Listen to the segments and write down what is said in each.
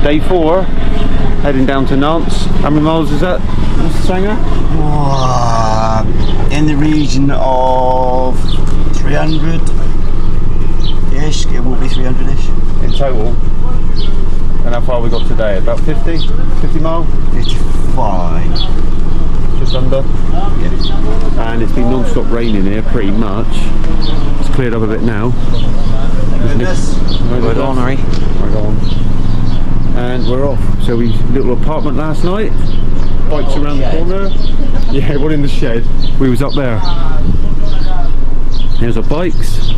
day 4, heading down to Nantes. How many miles is that, Mr. Sanger? In the region of 300-ish, it will be 300-ish. In total? And how far we got today? About 50? 50 mile? 55. Just under? Yeah. And it's been non-stop raining here pretty much. It's cleared up a bit now. Right on, Harry. Right on. And we're off. So we little apartment last night. Bikes around the corner. Yeah, one in the shed. We was up there. Here's our bikes.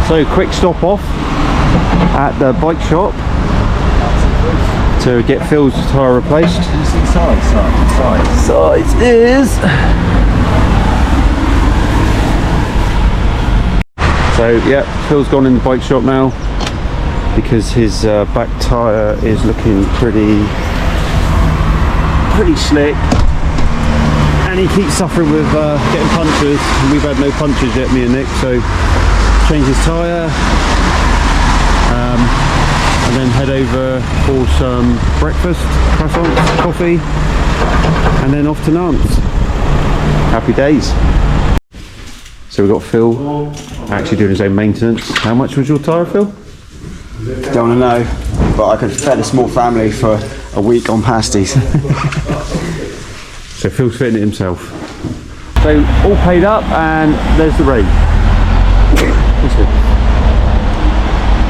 So quick stop off at the bike shop to get Phil's tyre replaced. Can you see size is... So yeah, Phil's gone in the bike shop now because his back tyre is looking pretty slick, and he keeps suffering with getting punctures. We've had no punctures yet, me and Nick, so change his tyre and then head over for some breakfast, croissants, coffee, and then off to Nantes. Happy days. So we've got Phil actually doing his own maintenance. How much was your tyre, Phil? Don't want to know, but I could fed a small family for a week on pasties. So Phil's fitting it himself. So all paid up, and there's the rain.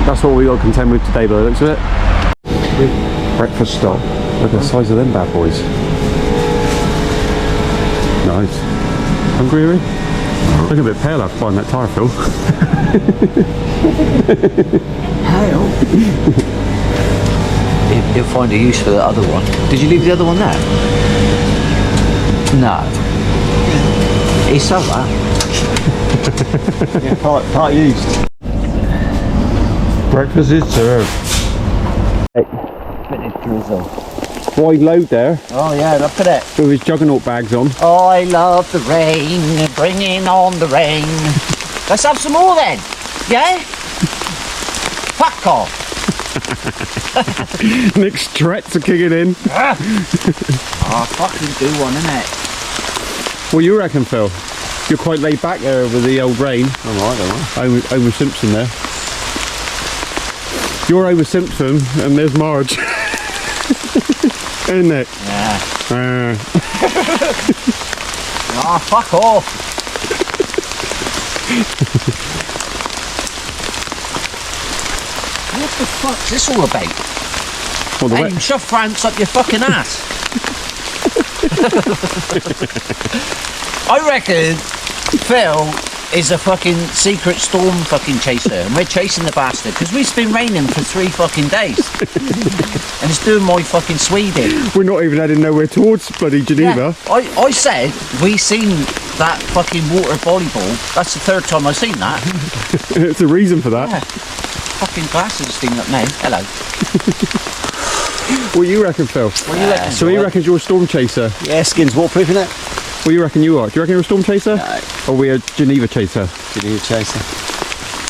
That's what we got to contend with today, by the looks of it. Breakfast stop. Look at the size of them bad boys. Nice. Hungry, Harry? Looking a bit pale after buying that tyre, Phil. Pale? He'll find a use for the other one. Did you leave the other one there? No. He sold that. Yeah, part used. Breakfast is served. Wide load there. Oh yeah, look at it. With his juggernaut bags on. Oh, I love the rain, bringing on the rain. Let's have some more then, yeah? Fuck off. Nick's Tourette's are kicking in. Oh, fucking do one, innit? What do you reckon, Phil? You're quite laid back there with the old rain. I'm alright, Homer Simpson there. You're Homer Simpson and there's Marge. Isn't it? Yeah. Oh, fuck off. What the fuck's this all about? Well, the Hey, shove France up your fucking ass. I reckon Phil is a fucking secret storm fucking chaser, and we're chasing the bastard because it's been raining for 3 fucking days and it's doing my fucking Sweden. We're not even heading nowhere towards bloody Geneva. Yeah, I said we seen that fucking water volleyball. That's the 3rd time I've seen that. It's a reason for that. Yeah. Fucking glasses steaming up now. Hello. What do you reckon, Phil? What do you reckon? So he reckons you're a storm chaser. Yeah, skin's waterproof, isn't it? What do you reckon you are? Do you reckon you're a storm chaser? No. Or are we a Geneva chaser? Geneva chaser.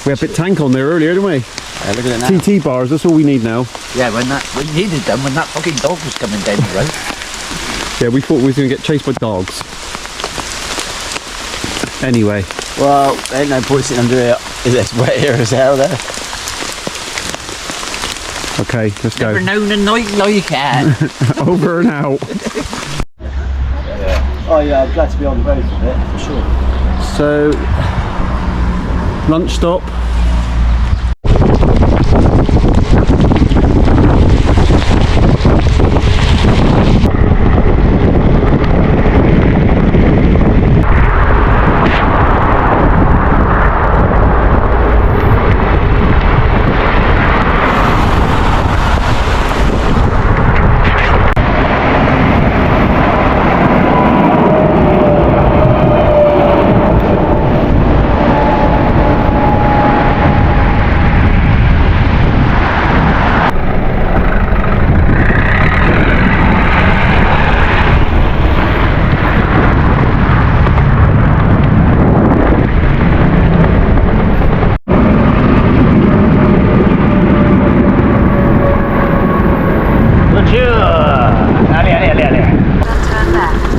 We had a bit tank on there earlier, didn't we? Yeah, look at it now. TT bars, that's all we need now. Yeah, we needed them when that fucking dog was coming down the road. Yeah, we thought we was going to get chased by dogs. Anyway. Well, there ain't no point sitting under it. It's wet here as hell there. Okay, let's go. Never known a night like that. Over and out. Oh yeah, I'm glad to be on the road for a bit, for sure. So, lunch stop.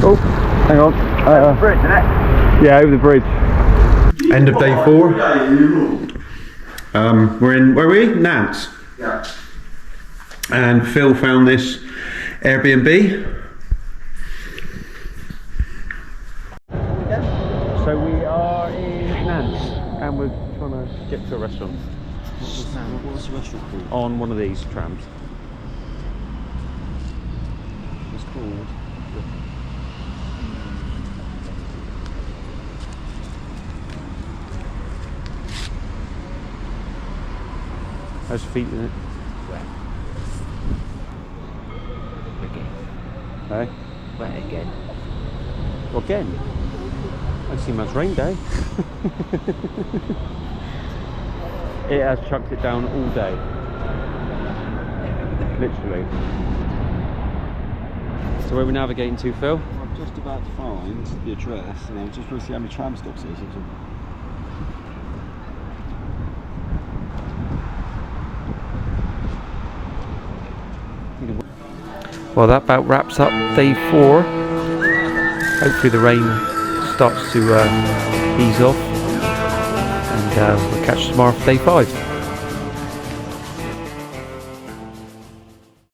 Oh, hang on. Bridge, isn't it? Yeah, over the bridge. End of day 4. We're in, where are we? Nantes. Yeah. And Phil found this Airbnb. So we are in Nantes and we're trying to get to a restaurant. What's the restaurant called? On one of these trams. It's called. How's your feet in it? Again. Hey? Wet again. Well, again? I've seen much rain day. It has chucked it down all day. Literally. So where are we navigating to, Phil? I'm just about to find the address and I'm just going to see how many tram stops there is. Well, that about wraps up day 4. Hopefully the rain starts to ease off, and we'll catch you tomorrow for day 5.